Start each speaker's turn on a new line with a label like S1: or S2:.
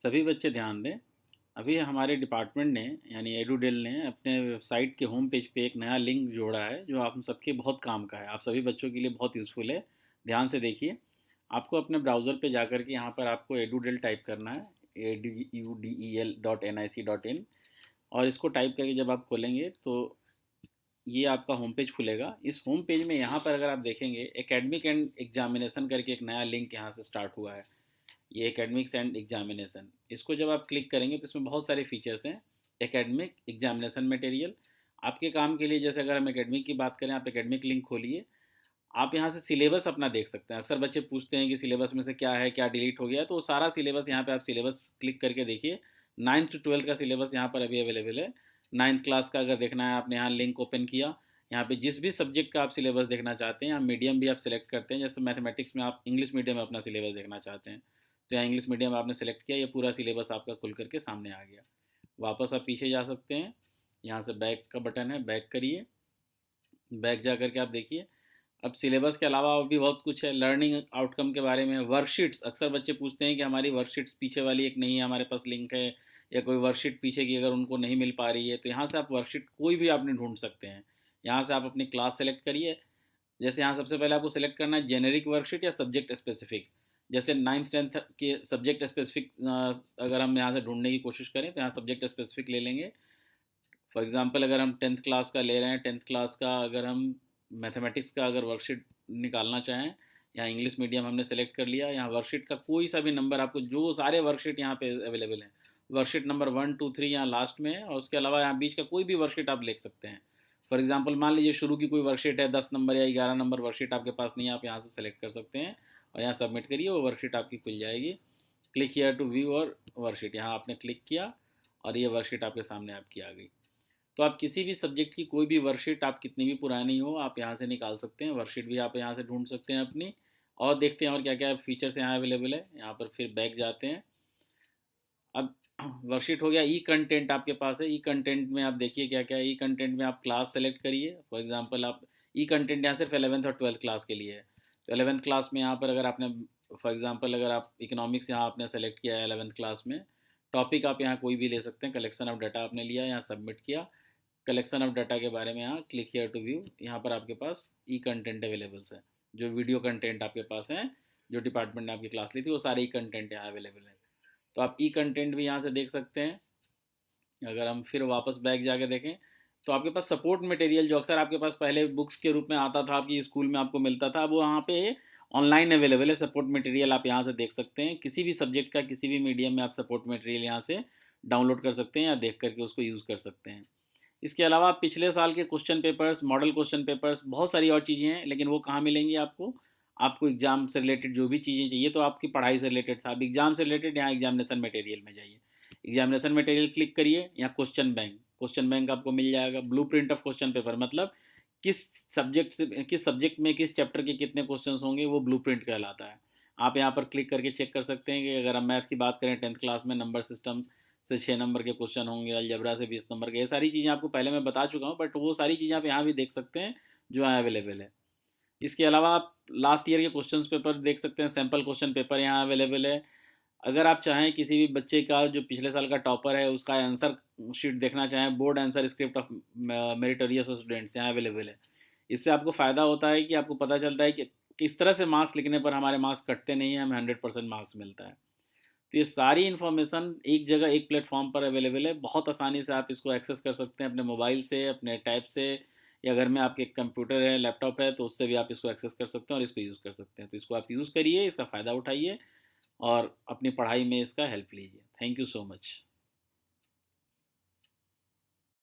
S1: सभी बच्चे ध्यान दें। अभी हमारे डिपार्टमेंट ने यानी एडुडेल ने अपने वेबसाइट के होम पेज पे एक नया लिंक जोड़ा है जो आप सबके बहुत काम का है। आप सभी बच्चों के लिए बहुत यूज़फुल है। ध्यान से देखिए। आपको अपने ब्राउज़र पे जाकर के यहाँ पर आपको एडुडेल टाइप करना है, ADUDEL.nic.in, और इसको टाइप करके जब आप खोलेंगे तो ये आपका होम पेज खुलेगा। इस होम पेज में यहाँ पर अगर आप देखेंगे, एकेडमिक एंड एग्जामिनेशन करके एक नया लिंक यहाँ से स्टार्ट हुआ है। ये एकेडमिक्स एंड एग्जामिनेशन, इसको जब आप क्लिक करेंगे तो इसमें बहुत सारे फीचर्स हैं। एकेडमिक एग्जामिनेशन मटेरियल आपके काम के लिए, जैसे अगर हम एकेडमिक की बात करें, आप एकेडमिक लिंक खोलिए। आप यहाँ से सिलेबस अपना देख सकते हैं। अक्सर बच्चे पूछते हैं कि सिलेबस में से क्या है, क्या डिलीट हो गया, तो वो सारा सिलेबस यहाँ पे आप सिलेबस क्लिक करके देखिए। 9th to 12th का सिलेबस यहाँ पर अभी अवेलेबल है। 9th क्लास का अगर देखना है, आपने यहाँ लिंक ओपन किया, यहाँ पे जिस भी सब्जेक्ट का आप सिलेबस देखना चाहते हैं, यहाँ मीडियम भी आप सिलेक्ट करते हैं। जैसे मैथमेटिक्स में आप इंग्लिश मीडियम में अपना सिलेबस देखना चाहते हैं, तो यहाँ इंग्लिश मीडियम आपने सेलेक्ट किया, ये पूरा सिलेबस आपका खुल करके सामने आ गया। वापस आप पीछे जा सकते हैं, यहाँ से बैक का बटन है, बैक करिए। बैक जा करके आप देखिए, अब सिलेबस के अलावा और भी बहुत कुछ है। लर्निंग आउटकम के बारे में, वर्कशीट्स, अक्सर बच्चे पूछते हैं कि हमारी वर्कशीट्स पीछे वाली एक नहीं है, हमारे पास लिंक है, या कोई वर्कशीट पीछे की अगर उनको नहीं मिल पा रही है, तो यहाँ से आप वर्कशीट कोई भी आपने ढूंढ सकते हैं। यहाँ से आप अपनी क्लास सेलेक्ट करिए। जैसे यहाँ सबसे पहले आपको सेलेक्ट करना है जेनेरिक वर्कशीट या सब्जेक्ट स्पेसिफिक। जैसे 9th 10th के सब्जेक्ट स्पेसिफिक अगर हम यहाँ से ढूंढने की कोशिश करें तो यहाँ सब्जेक्ट स्पेसिफिक ले लेंगे। फॉर एग्जांपल अगर हम 10th क्लास का ले रहे हैं, 10th क्लास का अगर हम मैथमेटिक्स का अगर वर्कशीट निकालना चाहें, या इंग्लिश मीडियम हमने सेलेक्ट कर लिया, यहाँ वर्कशीट का कोई सा भी नंबर, आपको जो सारे वर्कशीट यहाँ पे अवेलेबल हैं, वर्कशीट नंबर 1 2 3 यहाँ लास्ट में है, और उसके अलावा यहाँ बीच का कोई भी वर्कशीट आप लिख सकते हैं। फॉर एग्जांपल मान लीजिए शुरू की कोई वर्कशीट है, 10 नंबर या 11 नंबर वर्कशीट आपके पास नहीं है, आप यहाँ से सेलेक्ट कर सकते हैं और यहाँ सबमिट करिए, वो वर्कशीट आपकी खुल जाएगी। क्लिक हियर टू व्यू और वर्कशीट, यहाँ आपने क्लिक किया और ये वर्कशीट आपके सामने आपकी आ गई। तो आप किसी भी सब्जेक्ट की कोई भी वर्कशीट, आप कितनी भी पुरानी हो, आप यहाँ से निकाल सकते हैं। वर्कशीट भी आप यहाँ से ढूंढ सकते हैं अपनी। और देखते हैं और क्या क्या फीचर्स यहाँ अवेलेबल है। यहाँ पर फिर बैक जाते हैं। अब वर्कशीट हो गया। ई कंटेंट आपके पास है, ई कंटेंट में आप देखिए क्या क्या है। ई कंटेंट में आप क्लास सेलेक्ट करिए। फॉर एग्जांपल आप ई कंटेंट यहाँ सिर्फ 11th और 12th क्लास के लिए है, तो 11th क्लास में यहाँ पर अगर आपने, फॉर एग्जांपल अगर आप इकोनॉमिक्स यहाँ आपने सेलेक्ट किया है 11th क्लास में, टॉपिक आप यहाँ कोई भी ले सकते हैं। कलेक्शन ऑफ डाटा आपने लिया, यहाँ सबमिट किया। कलेक्शन ऑफ डाटा के बारे में यहाँ क्लिक हियर टू व्यू, यहाँ पर आपके पास ई कंटेंट अवेलेबल्स है। जो वीडियो कंटेंट आपके पास हैं, जो डिपार्टमेंट ने आपकी क्लास ली थी, वो सारे ई कंटेंट यहाँ अवेलेबल है। तो आप ई कंटेंट भी यहाँ से देख सकते हैं। अगर हम फिर वापस बैक जाके देखें तो आपके पास सपोर्ट मटेरियल, जो अक्सर आपके पास पहले बुक्स के रूप में आता था, आपकी स्कूल में आपको मिलता था, वो वहाँ पे ऑनलाइन अवेलेबल है। सपोर्ट मटेरियल आप यहाँ से देख सकते हैं। किसी भी सब्जेक्ट का, किसी भी मीडियम में आप सपोर्ट मटेरियल यहाँ से डाउनलोड कर सकते हैं या देख करके उसको यूज़ कर सकते हैं। इसके अलावा पिछले साल के question papers, model question papers, बहुत सारी और चीज़ें हैं, लेकिन वो कहाँ मिलेंगी आपको? आपको एग्जाम से रिलेटेड जो भी चीज़ें चाहिए, तो आपकी पढ़ाई से रिलेटेड था, अब एग्जाम से रिलेटेड यहाँ एग्जामिनेशन मटेरियल में जाइए। एग्जामिनेशन मटेरियल क्लिक करिए, यहाँ क्वेश्चन बैंक, क्वेश्चन बैंक आपको मिल जाएगा। Blue print of question paper, मतलब किस सब्जेक्ट से, किस सब्जेक्ट में किस चैप्टर के कितने क्वेश्चन होंगे, वो ब्लू प्रिंट कहलाता है। आप यहाँ पर क्लिक करके चेक कर सकते हैं कि अगर हम मैथ की बात करें, 10th क्लास में नंबर सिस्टम से 6 नंबर के क्वेश्चन होंगे, अलजबरा से 20 नंबर के। ये सारी चीज़ें आपको पहले मैं बता चुका हूँ, बट वो सारी चीज़ें आप यहाँ भी देख सकते हैं जो यहाँ अवेलेबल है। इसके अलावा आप लास्ट ईयर के क्वेश्चन पेपर देख सकते हैं। सैम्पल क्वेश्चन पेपर यहाँ अवेलेबल है। अगर आप चाहें किसी भी बच्चे का जो पिछले साल का टॉपर है, उसका आंसर शीट देखना चाहें, board answer script of meritorious students यहाँ अवेलेबल है। इससे आपको फ़ायदा होता है कि आपको पता चलता है कि किस तरह से मार्क्स लिखने पर हमारे मार्क्स कटते नहीं हैं, हमें 100% मार्क्स मिलता है। तो ये सारी इन्फॉर्मेशन एक जगह, एक प्लेटफॉर्म पर अवेलेबल है। बहुत आसानी से आप इसको एक्सेस कर सकते हैं अपने मोबाइल से, अपने टैब से, या घर में आपके कंप्यूटर है, लैपटॉप है, तो उससे भी आप इसको एक्सेस कर सकते हैं और इसको यूज़ कर सकते हैं। तो इसको आप यूज़ करिए, इसका फ़ायदा उठाइए और अपनी पढ़ाई में इसका हेल्प लीजिए। Thank you so much.